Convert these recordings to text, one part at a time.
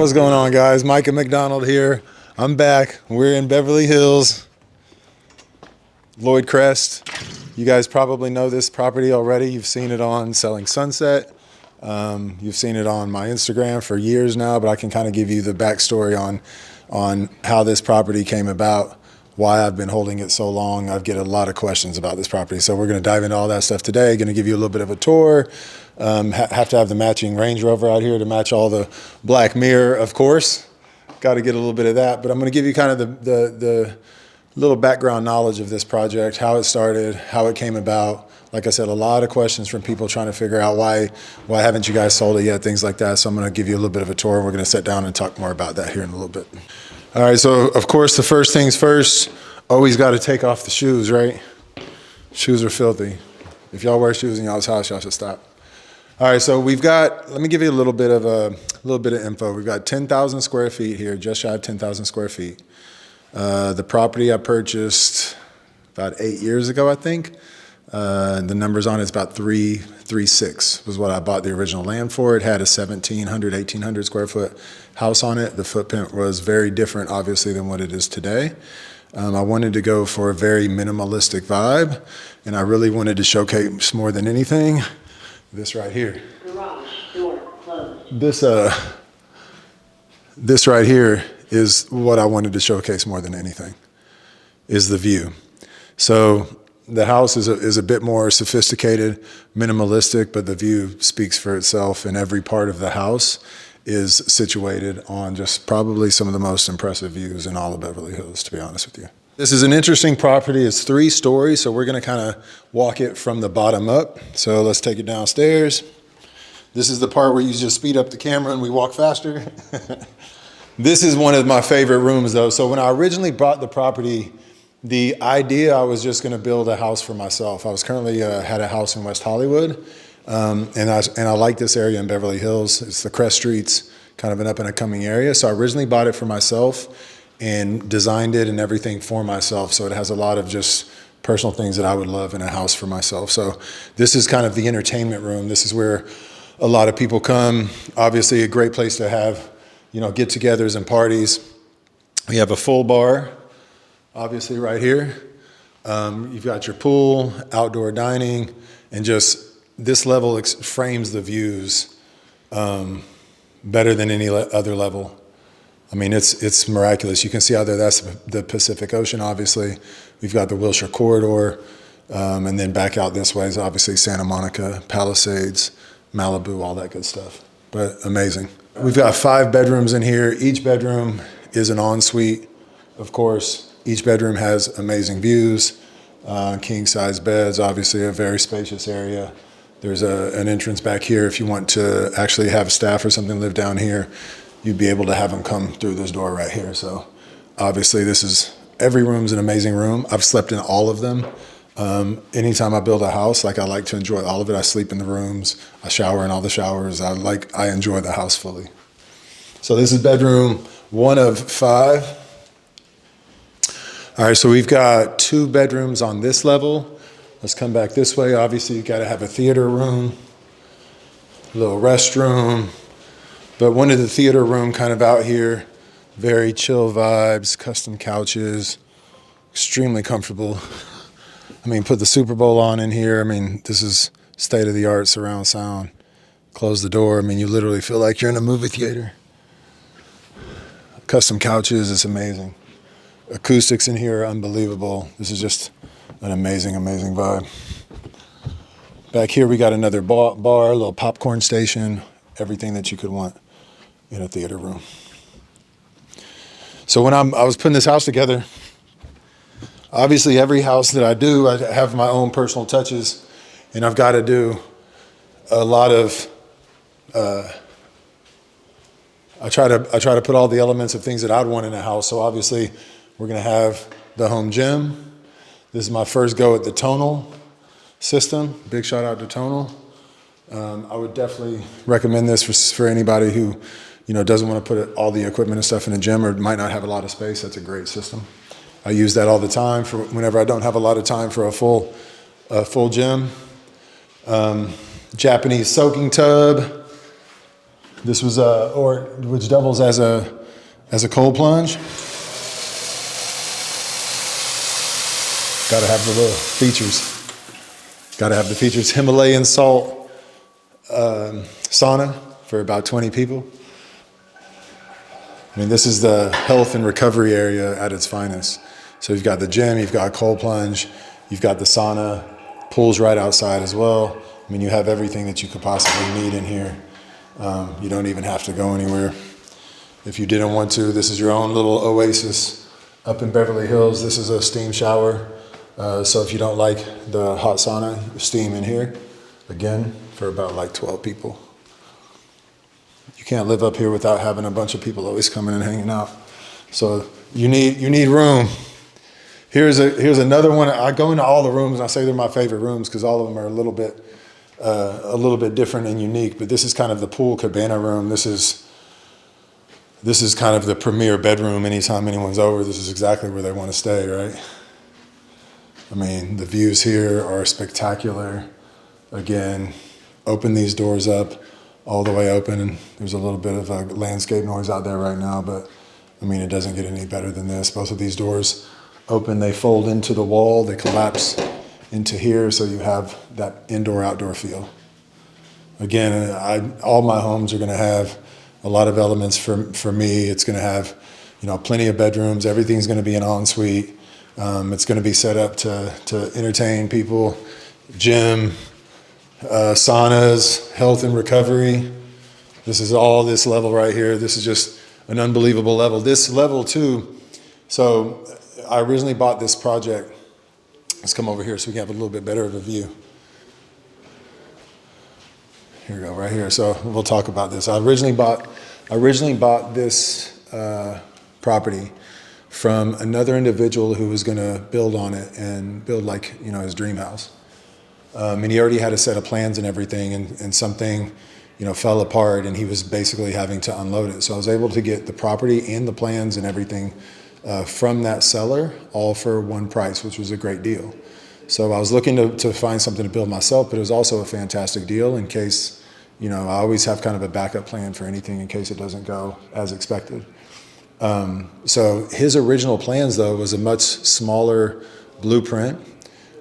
What's going on, guys? Micah McDonald here. I'm back. We're in Beverly Hills, Lloyd Crest. You guys probably know this property already. You've seen it on Selling Sunset. You've seen it on my Instagram for years now, but I can kind of give you the backstory on how this property came about, why I've been holding it so long. I get a lot of questions about this property. So we're going to dive into all that stuff today. Going to give you a little bit of a tour. Have to have the matching Range Rover out here to match all the black mirror, of course. Got to get a little bit of that. But I'm going to give you kind of the little background knowledge of this project, how it started, how it came about. Like I said, a lot of questions from people trying to figure out why haven't you guys sold it yet, things like that. So I'm going to give you a little bit of a tour. We're going to sit down and talk more about that here in a little bit. All right, so of course, the first things first, always got to take off the shoes, right? Shoes are filthy. If y'all wear shoes in y'all's house, y'all should stop. All right, so we've got, let me give you a little bit of info. We've got 10,000 square feet here, just shy of 10,000 square feet. The property I purchased about 8 years ago, I think. The numbers on it's about 336 was what I bought the original land for. It had a 1,700, 1,800 square foot house on it. The footprint was very different, obviously, than what it is today. I wanted to go for a very minimalistic vibe, and I really wanted to showcase more than anything this right here. Garage door closed. This right here is what I wanted to showcase more than anything, is the view. So the house is a bit more sophisticated, minimalistic, but the view speaks for itself, and every part of the house is situated on just probably some of the most impressive views in all of Beverly Hills, to be honest with you. This is an interesting property. It's 3 stories, so we're going to kind of walk it from the bottom up. So let's take it downstairs. This is the part where you just speed up the camera and we walk faster. This is one of my favorite rooms, though. So when I originally bought the property, the idea, I was just going to build a house for myself. I was currently had a house in West Hollywood, and I like this area in Beverly Hills. It's the Crest Streets, kind of an up and coming area. So I originally bought it for myself and designed it and everything for myself. So it has a lot of just personal things that I would love in a house for myself. So this is kind of the entertainment room. This is where a lot of people come. Obviously a great place to have, get-togethers and parties. We have a full bar, obviously right here. You've got your pool, outdoor dining, and just this level frames the views better than any other level. I mean, it's miraculous. You can see out there, that's the Pacific Ocean, obviously. We've got the Wilshire Corridor, and then back out this way is obviously Santa Monica, Palisades, Malibu, all that good stuff. But amazing. We've got 5 bedrooms in here. Each bedroom is an ensuite, of course. Each bedroom has amazing views, king-size beds, obviously a very spacious area. There's an entrance back here. If you want to actually have staff or something live down here, you'd be able to have them come through this door right here. So obviously every room's an amazing room. I've slept in all of them. Anytime I build a house, I like to enjoy all of it. I sleep in the rooms, I shower in all the showers. I enjoy the house fully. So this is bedroom 1 of 5. All right, so we've got 2 bedrooms on this level. Let's come back this way. Obviously, you've got to have a theater room, a little restroom. But one of the theater room kind of out here, very chill vibes, custom couches, extremely comfortable. I mean, put the Super Bowl on in here. I mean, this is state-of-the-art surround sound. Close the door. I mean, you literally feel like you're in a movie theater. Custom couches, it's amazing. Acoustics in here are unbelievable. This is just an amazing, amazing vibe. Back here, we got another bar, a little popcorn station, everything that you could want in a theater room. So when I was putting this house together, obviously every house that I do, I have my own personal touches, and I've got to do a lot of, I try to put all the elements of things that I'd want in a house. So obviously we're going to have the home gym. This is my first go at the tonal system. Big shout out to tonal. I would definitely recommend this for anybody who, doesn't want to put all the equipment and stuff in a gym or might not have a lot of space. That's a great system. I use that all the time for whenever I don't have a lot of time for a full gym. Japanese soaking tub. This was or which doubles as a cold plunge. Got to have the little features. Got to have the features. Himalayan salt sauna for about 20 people. I mean, this is the health and recovery area at its finest. So you've got the gym, you've got a cold plunge, you've got the sauna, pool's right outside as well. I mean, you have everything that you could possibly need in here. You don't even have to go anywhere. If you didn't want to, this is your own little oasis up in Beverly Hills. This is a steam shower. So if you don't like the hot sauna, steam in here. Again, for about like 12 people. You can't live up here without having a bunch of people always coming and hanging out. So you need room. Here's another one. I go into all the rooms and I say they're my favorite rooms because all of them are a little bit different and unique. But this is kind of the pool cabana room. This is kind of the premier bedroom. Anytime anyone's over, this is exactly where they want to stay, right? I mean, the views here are spectacular. Again, open these doors up all the way open. And there's a little bit of a landscape noise out there right now, but I mean, it doesn't get any better than this. Both of these doors open, they fold into the wall, they collapse into here, so you have that indoor-outdoor feel. Again, all my homes are gonna have a lot of elements for me. It's gonna have, plenty of bedrooms. Everything's gonna be an ensuite. It's gonna be set up to entertain people. Gym, saunas, health and recovery. This is all this level right here. This is just an unbelievable level. This level too, so I originally bought this project. Let's come over here so we can have a little bit better of a view. Here we go, right here. So we'll talk about this. I originally bought this property from another individual who was gonna build on it and build his dream house. And he already had a set of plans and everything, and something, fell apart, and he was basically having to unload it. So I was able to get the property and the plans and everything from that seller, all for one price, which was a great deal. So I was looking to find something to build myself, but it was also a fantastic deal in case, I always have kind of a backup plan for anything in case it doesn't go as expected. So his original plans, though, was a much smaller blueprint.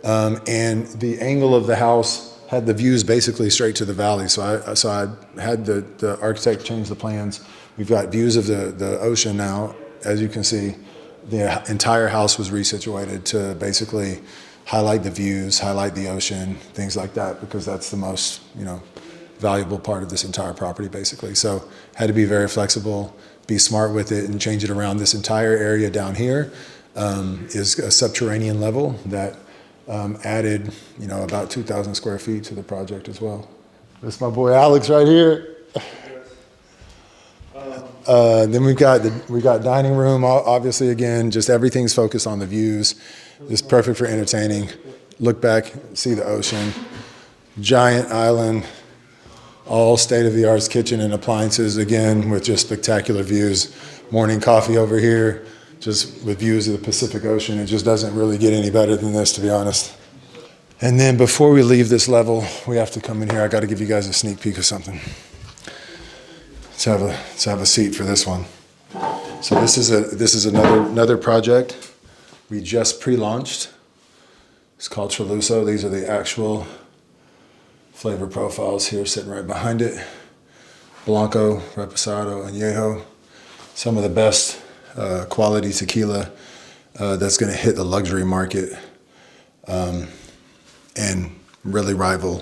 And the angle of the house had the views basically straight to the valley. So I had the architect change the plans. We've got views of the ocean now. As you can see, the entire house was resituated to basically highlight the views, highlight the ocean, things like that, because that's the most, valuable part of this entire property, basically. So had to be very flexible, be smart with it, and change it around. This entire area down here is a subterranean level that added, about 2,000 square feet to the project as well. That's my boy Alex right here. Then we got dining room. Obviously, again, just everything's focused on the views. It's perfect for entertaining. Look back, see the ocean. Giant island, all state-of-the-art kitchen and appliances, again, with just spectacular views. Morning coffee over here, just with views of the Pacific Ocean. It just doesn't really get any better than this, to be honest. And then before we leave this level, we have to come in here. I got to give you guys a sneak peek of something. Let's have a seat for this one. So this is another project we just pre-launched. It's called Treluso. These are the actual flavor profiles here, sitting right behind it. Blanco, Reposado, Añejo. Some of the best quality tequila that's going to hit the luxury market and really rival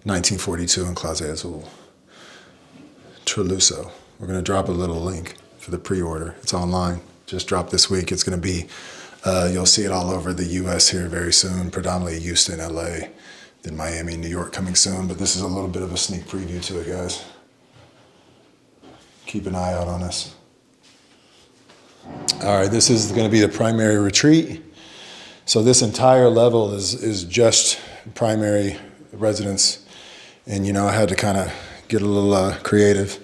1942 and Clase Azul. Treluso. We're going to drop a little link for the pre-order. It's online. Just dropped this week. It's going to be, you'll see it all over the U.S. here very soon, predominantly Houston, L.A., then Miami, New York coming soon. But this is a little bit of a sneak preview to it, guys. Keep an eye out on us. All right, this is going to be the primary retreat. So this entire level is just primary residence. And, I had to kind of get a little creative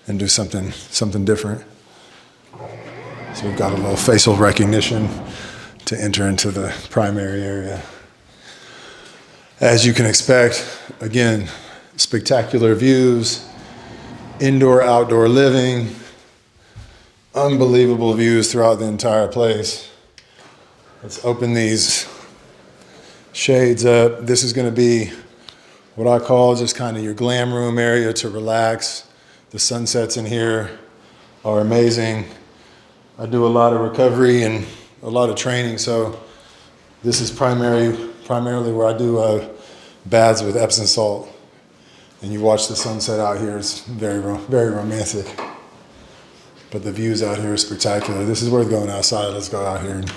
and do something different. So we've got a little facial recognition to enter into the primary area. As you can expect, again, spectacular views, indoor, outdoor living, unbelievable views throughout the entire place. Let's open these shades up. This is going to be what I call just kind of your glam room area to relax. The sunsets in here are amazing. I do a lot of recovery and a lot of training, so this is primarily where I do baths with Epsom salt. And you watch the sunset out here. It's very romantic. But the views out here are spectacular. This is worth going outside. Let's go out here and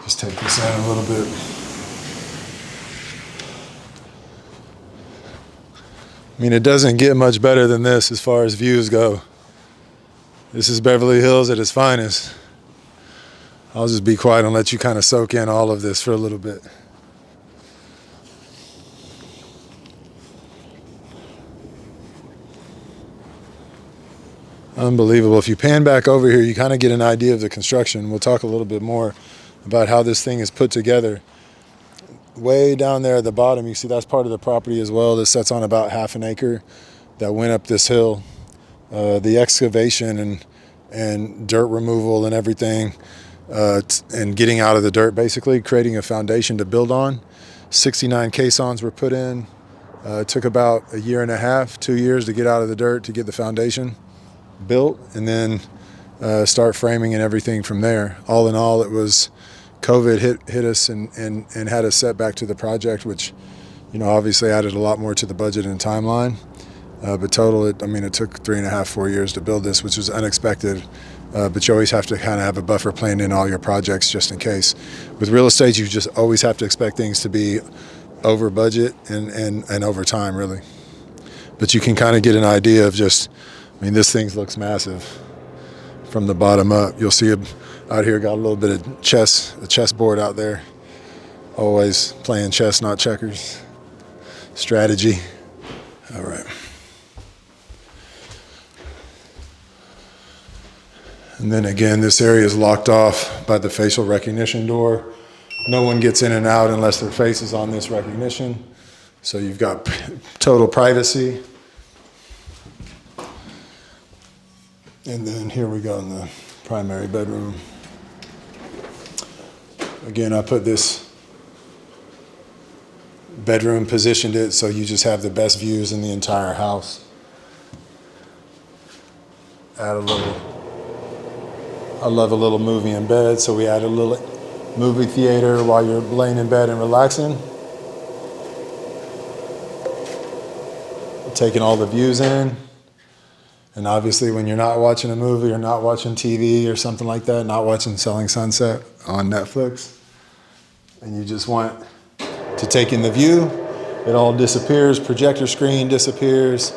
just take this in a little bit. I mean, it doesn't get much better than this as far as views go. This is Beverly Hills at its finest. I'll just be quiet and let you kind of soak in all of this for a little bit. Unbelievable. If you pan back over here, you kind of get an idea of the construction. We'll talk a little bit more about how this thing is put together. Way down there at the bottom, you see that's part of the property as well. This sets on about half an acre that went up this hill. The excavation and dirt removal and everything, and getting out of the dirt, basically creating a foundation to build on. 69 caissons were put in. It took about a year and a half, 2 years to get out of the dirt to get the foundation built, and then start framing and everything from there. All in all, it was COVID hit us and had us set back to the project, which, obviously added a lot more to the budget and timeline. But total, it took 3.5, 4 years to build this, which was unexpected. But you always have to kind of have a buffer planned in all your projects just in case. With real estate, you just always have to expect things to be over budget and over time, really. But you can kind of get an idea of just, this thing looks massive from the bottom up. You'll see out here got a little bit of a chessboard out there. Always playing chess, not checkers. Strategy. All right. And then again, this area is locked off by the facial recognition door. No one gets in and out unless their face is on this recognition. So you've got total privacy. And then here we go in the primary bedroom. Again, I put this bedroom, positioned it so you just have the best views in the entire house. I love a little movie in bed, so we add a little movie theater while you're laying in bed and relaxing. Taking all the views in. And obviously when you're not watching a movie or not watching TV or something like that, not watching Selling Sunset on Netflix, and you just want to take in the view, it all disappears, projector screen disappears,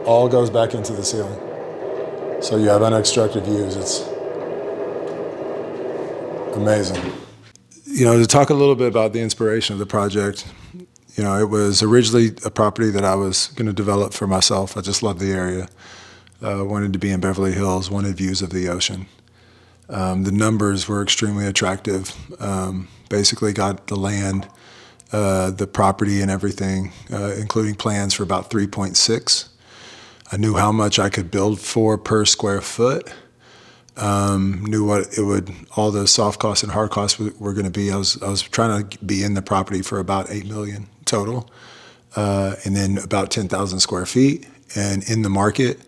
all goes back into the ceiling. So you have unobstructed views. It's amazing. To talk a little bit about the inspiration of the project, it was originally a property that I was going to develop for myself. I just loved the area. Wanted to be in Beverly Hills, wanted views of the ocean. The numbers were extremely attractive. Basically got the land, the property and everything, including plans for about 3.6. I knew how much I could build for per square foot. Knew what it would, all the soft costs and hard costs were going to be. I was trying to be in the property for about $8 million total, and then about 10,000 square feet. And in the market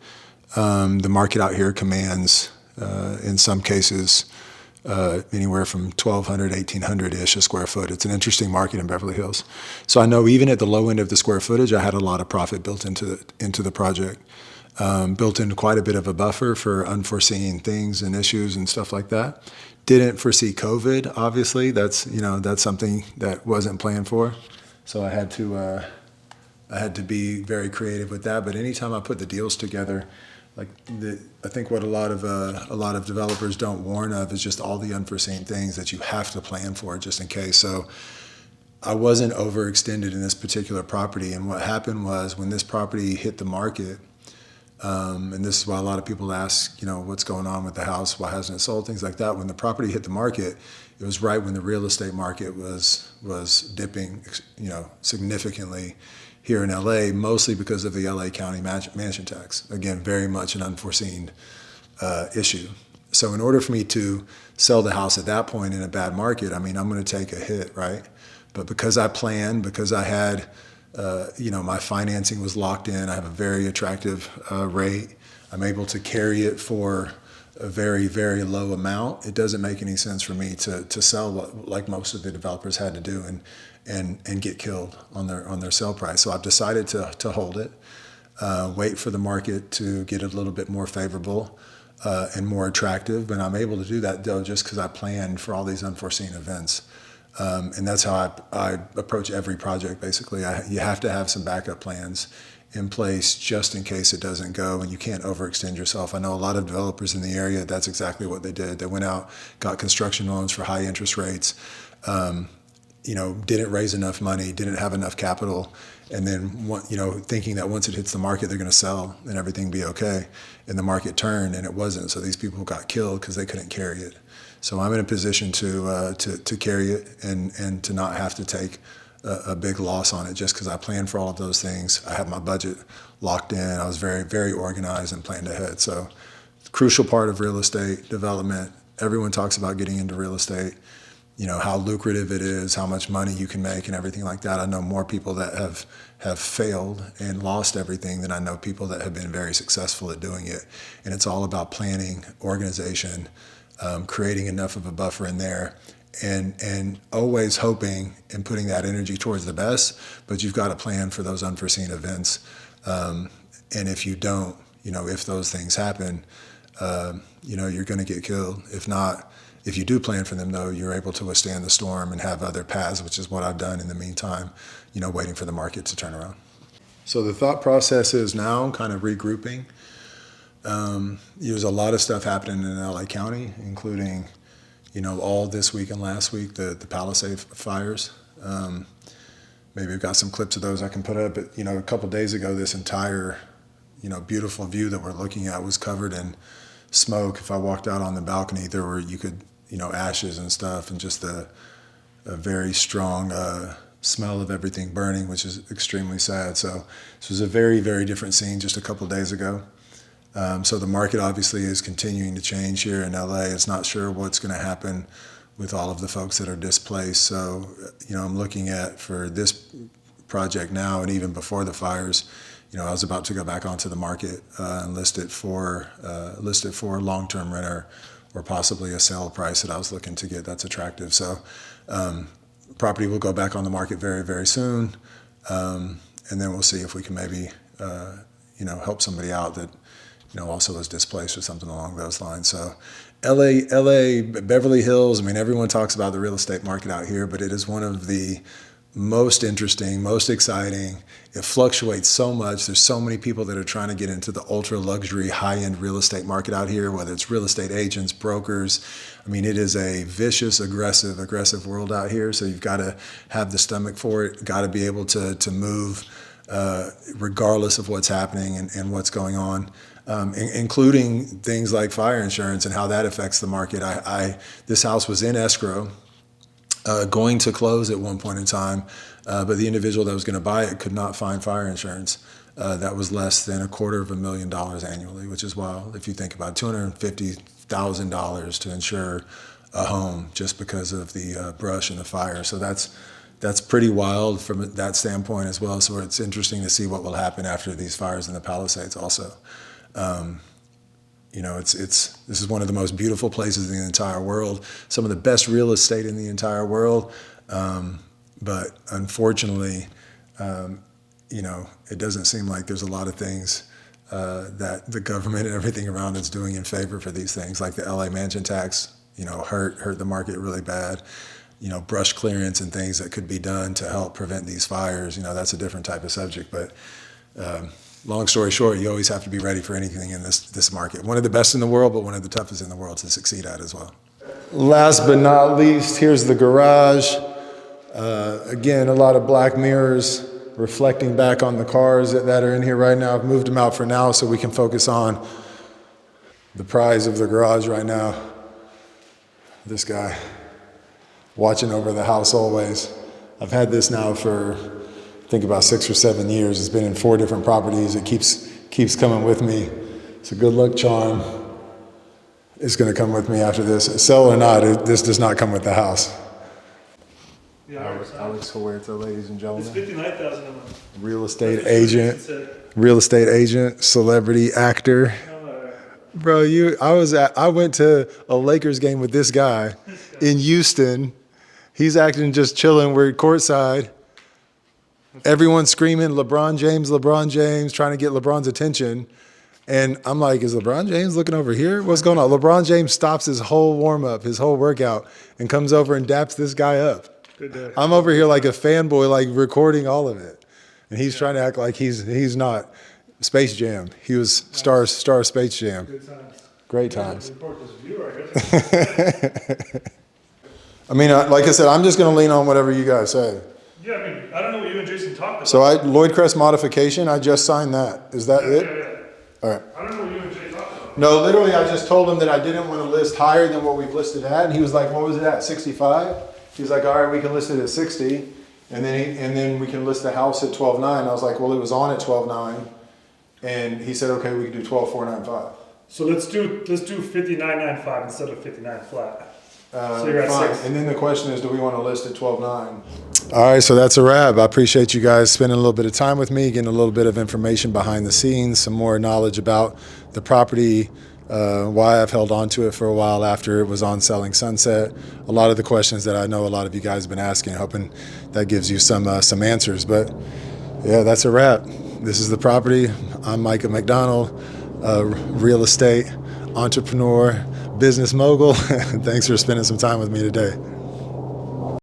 out here commands, in some cases, anywhere from 1,200, 1,800-ish a square foot. It's an interesting market in Beverly Hills. So I know even at the low end of the square footage, I had a lot of profit built into the project. Built in quite a bit of a buffer for unforeseen things and issues and stuff like that. Didn't foresee COVID, obviously. That's something that wasn't planned for. So I had to be very creative with that. But anytime I put the deals together, I think what a lot of developers don't warn of is just all the unforeseen things that you have to plan for just in case. So I wasn't overextended in this particular property. And what happened was when this property hit the market, and this is why a lot of people ask, what's going on with the house? Why hasn't it sold? Things like that. When the property hit the market, it was right when the real estate market was dipping, significantly. here in LA, mostly because of the LA County mansion tax. Again, very much an unforeseen issue. So in order for me to sell the house at that point in a bad market, I mean, I'm going to take a hit, right? But because I planned, because I had, my financing was locked in, I have a very attractive rate, I'm able to carry it for a very, very low amount. It doesn't make any sense for me to sell like most of the developers had to do and get killed on their sale price. So I've decided to hold it, wait for the market to get a little bit more favorable and more attractive. But I'm able to do that though just because I planned for all these unforeseen events. And that's how I approach every project. Basically, you have to have some backup plans in place just in case it doesn't go, and you can't overextend yourself. I know a lot of developers in the area, that's exactly what they did. They went out, got construction loans for high interest rates, didn't raise enough money, didn't have enough capital, and then thinking that once it hits the market, they're going to sell and everything be okay. And the market turned, and it wasn't. So these people got killed because they couldn't carry it. So I'm in a position to carry it and to not have to take a big loss on it just because I planned for all of those things. I have my budget locked in. I was very, very organized and planned ahead. So crucial part of real estate development. Everyone talks about getting into real estate, how lucrative it is, how much money you can make and everything like that. I know more people that have failed and lost everything than I know people that have been very successful at doing it. And it's all about planning, organization, creating enough of a buffer in there, and always hoping and putting that energy towards the best, but you've got to plan for those unforeseen events. And if you don't, if those things happen, you're going to get killed. If not, if you do plan for them though, you're able to withstand the storm and have other paths, which is what I've done in the meantime, waiting for the market to turn around. So the thought process is now kind of regrouping. There's a lot of stuff happening in LA County, including all this week and last week, the Palisade fires. Maybe we've got some clips of those I can put up. But, a couple days ago, this entire, beautiful view that we're looking at was covered in smoke. If I walked out on the balcony, you could, ashes and stuff, and just a very strong smell of everything burning, which is extremely sad. So this was a very, very different scene just a couple days ago. So the market obviously is continuing to change here in LA. It's not sure what's going to happen with all of the folks that are displaced. So, I'm looking at for this project now, and even before the fires, I was about to go back onto the market and list it for long-term renter, or possibly a sale price that I was looking to get that's attractive. So property will go back on the market very, very soon. And then we'll see if we can maybe, help somebody out that, also is displaced or something along those lines. So LA, Beverly Hills, everyone talks about the real estate market out here, but it is one of the most interesting, most exciting. It fluctuates so much. There's so many people that are trying to get into the ultra luxury, high-end real estate market out here, whether it's real estate agents, brokers. It is a vicious, aggressive world out here. So you've got to have the stomach for it, got to be able to move regardless of what's happening and what's going on. Including things like fire insurance and how that affects the market. This house was in escrow, going to close at one point in time, but the individual that was going to buy it could not find fire insurance. That was less than $250,000 annually, which is wild. If you think about it, $250,000 to insure a home just because of the brush and the fire. So that's pretty wild from that standpoint as well. So it's interesting to see what will happen after these fires in the Palisades also. This is one of the most beautiful places in the entire world, some of the best real estate in the entire world. But unfortunately, it doesn't seem like there's a lot of things that the government and everything around is doing in favor for these things, like the LA mansion tax, hurt the market really bad. Brush clearance and things that could be done to help prevent these fires. That's a different type of subject, but long story short, you always have to be ready for anything in this market. One of the best in the world, but one of the toughest in the world to succeed at as well. Last but not least, here's the garage. Again, a lot of black mirrors reflecting back on the cars that are in here right now. I've moved them out for now so we can focus on the prize of the garage right now. This guy watching over the house always. I've had this now for I think about 6 or 7 years. It's been in 4 different properties. It keeps coming with me. It's a good luck charm. It's going to come with me after this. Sell or not, this does not come with the house. Yeah, Alex Huerta, ladies and gentlemen. it's 59,000 a month. Real estate agent, celebrity actor. Bro, I went to a Lakers game with this guy in Houston. He's acting just chilling. We're courtside. Everyone's screaming LeBron James, trying to get LeBron's attention. And I'm like, is LeBron James looking over here? What's going on? LeBron James stops his whole warm-up, his whole workout, and comes over and daps this guy up. Good day. I'm over here like a fanboy, like recording all of it. And he's trying to act like he's not. Space Jam. He was star of Space Jam. Good times. Great times. Report this view right here. I mean, like I said, I'm just going to lean on whatever you guys say. Yeah, I mean, I don't know what you and Jason talked about. So Lloyd Crest modification, I just signed that. Is that it? Yeah. All right. I don't know what you and Jay talked about. No, literally, I just told him that I didn't want to list higher than what we've listed at. And he was like, what was it at, 65? He's like, all right, we can list it at 60. And then we can list the house at 12.9. I was like, well, it was on at 12.9. And he said, okay, we can do 12.495. So let's do 59.95 instead of 59 flat. So you're at Fine. 6. And then the question is, do we want to list at 12.9? All right, so that's a wrap. I appreciate you guys spending a little bit of time with me, getting a little bit of information behind the scenes, some more knowledge about the property, why I've held on to it for a while after it was on Selling Sunset. A lot of the questions that I know a lot of you guys have been asking, hoping that gives you some answers. But yeah, that's a wrap. This is the property. I'm Micah McDonald, real estate entrepreneur, business mogul. Thanks for spending some time with me today.